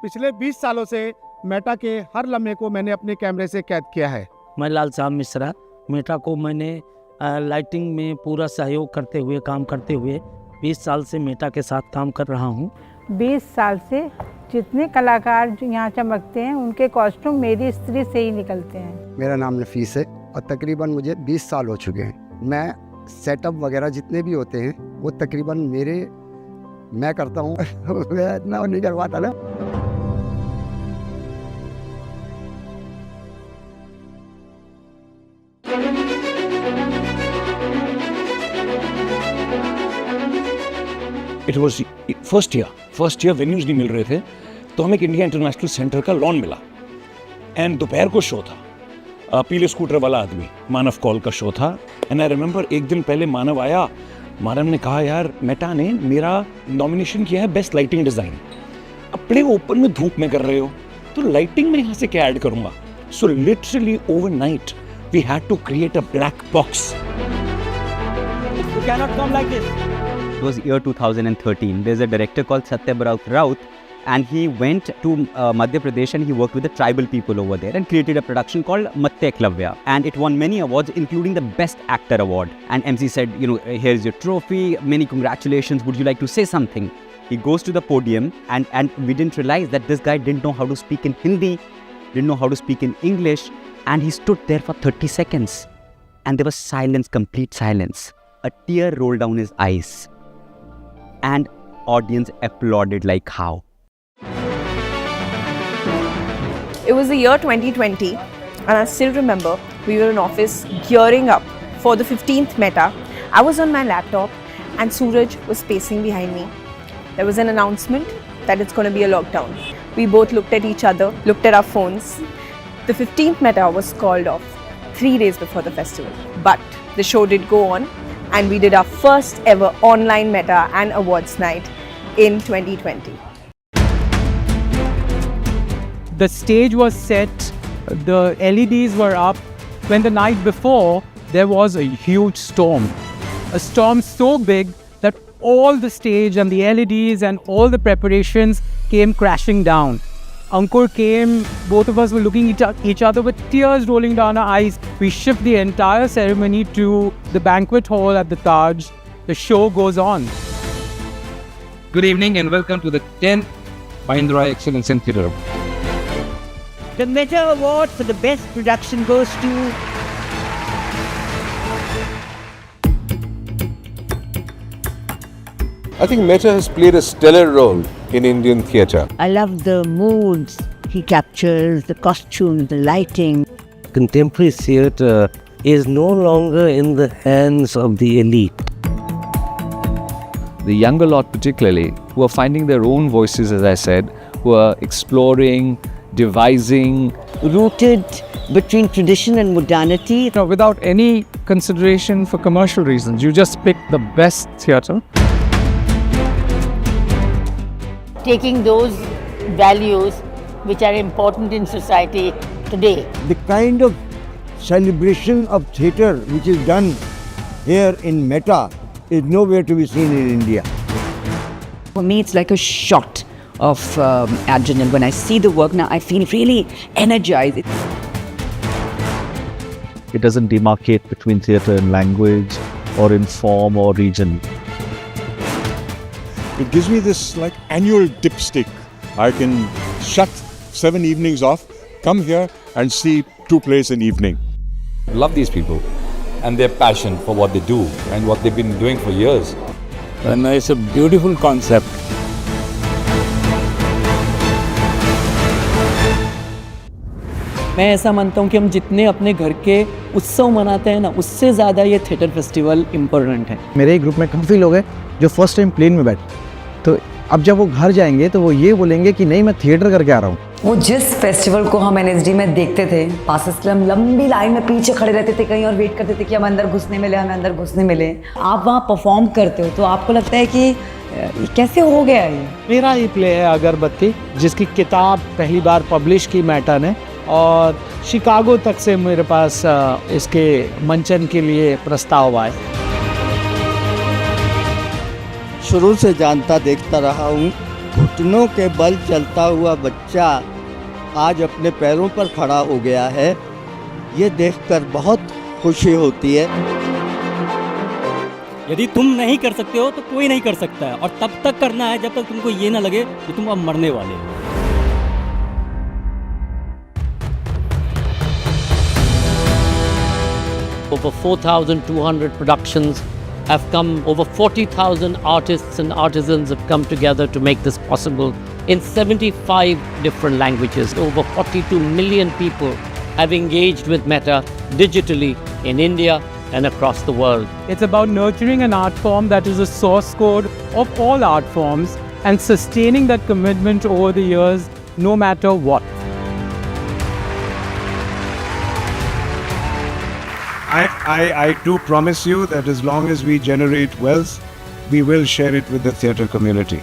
पिछले 20 सालों से मेटा के हर लम्हे को मैंने अपने कैमरे से कैद किया है। मैं लाल साहब मिश्रा, मेटा को मैंने लाइटिंग में पूरा सहयोग करते हुए, काम करते हुए 20 साल से मेटा के साथ काम कर रहा हूँ। 20 साल से जितने कलाकार जो यहाँ चमकते हैं उनके कॉस्ट्यूम मेरी स्त्री से ही निकलते हैं। मेरा नाम नफीस है और तकरीबन मुझे 20 साल हो चुके हैं। मैं सेटअप वगैरह जितने भी होते हैं वो तकरीबन मैं करता हूँ मैं इतना नहीं कर पाता ना। It was first year venues नहीं मिल रहे थे, तो हमें एक इंडिया इंटरनेशनल सेंटर का लॉन मिला एंड दोपहर को शो था। पीले स्कूटर वाला आदमी, मानव कॉल का शो था। एंड आई रिमेंबर एक दिन पहले मानव आया, मानव ने कहा यार मेटा ने मेरा नॉमिनेशन किया है बेस्ट लाइटिंग डिज़ाइन। अब बड़े ओपन में धूप में कर रहे हो तो लाइटिंग में यहाँ से क्या ऐड करूँगा। So literally overnight we had to create a black box. You cannot come like this. It was year 2013. There's a director called Satyabrata Raut, and he went to Madhya Pradesh and he worked with the tribal people over there and created a production called Matya Eklavya. And it won many awards, including the Best Actor Award. And MC said, here's your trophy, many congratulations, would you like to say something? He goes to the podium and we didn't realize that this guy didn't know how to speak in Hindi, didn't know how to speak in English, and he stood there for 30 seconds. And there was silence, complete silence. A tear rolled down his eyes. And audience applauded like how? It was the year 2020 and I still remember we were in office gearing up for the 15th Meta. I was on my laptop and Suraj was pacing behind me. There was an announcement that it's going to be a lockdown. We both looked at each other, looked at our phones. The 15th Meta was called off 3 days before the festival. But the show did go on and we did our first ever online Meta and awards night in 2020. The stage was set, the LEDs were up. When the night before, there was a huge storm. A storm so big that all the stage and the LEDs and all the preparations came crashing down. Ankur came, both of us were looking at each other with tears rolling down our eyes. We shipped the entire ceremony to the banquet hall at the Taj. The show goes on. Good evening and welcome to the 10th Mahindra Excellence in Theatre. The Meta Award for the Best Production goes to I think Meta has played a stellar role in Indian theatre. I love the moods he captures, the costumes, the lighting. Contemporary theatre is no longer in the hands of the elite. The younger lot particularly, who are finding their own voices, as I said, who are exploring, devising. Rooted between tradition and modernity. Without any consideration for commercial reasons, you just pick the best theatre. Taking those values which are important in society today. The kind of celebration of theatre which is done here in Meta is nowhere to be seen in India. For me, it's like a shot of adrenaline. When I see the work now, I feel really energized. It doesn't demarcate between theatre and language or in form or region. It gives me this like annual dipstick. I can shut 7 evenings off, come here and see 2 plays an evening. Love these people and their passion for what they do and what they've been doing for years. And it's a beautiful concept. मैं ऐसा मानता हूँ कि हम जितने अपने घर के उत्सव मनाते हैं ना, उससे ज़्यादा ये थिएटर फेस्टिवल इम्पोर्टेंट है। मेरे ग्रुप में काफ़ी लोग हैं जो फर्स्ट टाइम प्लेन में बैठे, तो अब जब वो घर जाएंगे तो वो ये बोलेंगे कि नहीं मैं थिएटर करके आ रहा हूँ। वो जिस फेस्टिवल को हम NSD में देखते थे, पासेस के लिए हम लंबी लाइन में पीछे खड़े रहते थे कहीं और वेट करते थे कि हम अंदर घुसने मिले, हमें अंदर घुसने मिले। आप वहाँ परफॉर्म करते हो तो आपको लगता है कि कैसे हो गया ये। मेरा ही प्ले है अगरबत्ती, जिसकी किताब पहली बार पब्लिश की मेटा ने, और शिकागो तक से मेरे पास इसके मंचन के लिए प्रस्ताव आए। शुरू से जानता देखता रहा हूँ घुटनों के बल चलता हुआ बच्चा आज अपने पैरों पर खड़ा हो गया है, ये देखकर बहुत खुशी होती है। यदि तुम नहीं कर सकते हो तो कोई नहीं कर सकता है, और तब तक करना है जब तक तुमको ये ना लगे कि तुम अब मरने वाले हो। Over 4,200 productions have come, over 40,000 artists and artisans have come together to make this possible in 75 different languages. Over 42 million people have engaged with Meta digitally in India and across the world. It's about nurturing an art form that is a source code of all art forms and sustaining that commitment over the years, no matter what. I do promise you that as long as we generate wealth, we will share it with the theatre community.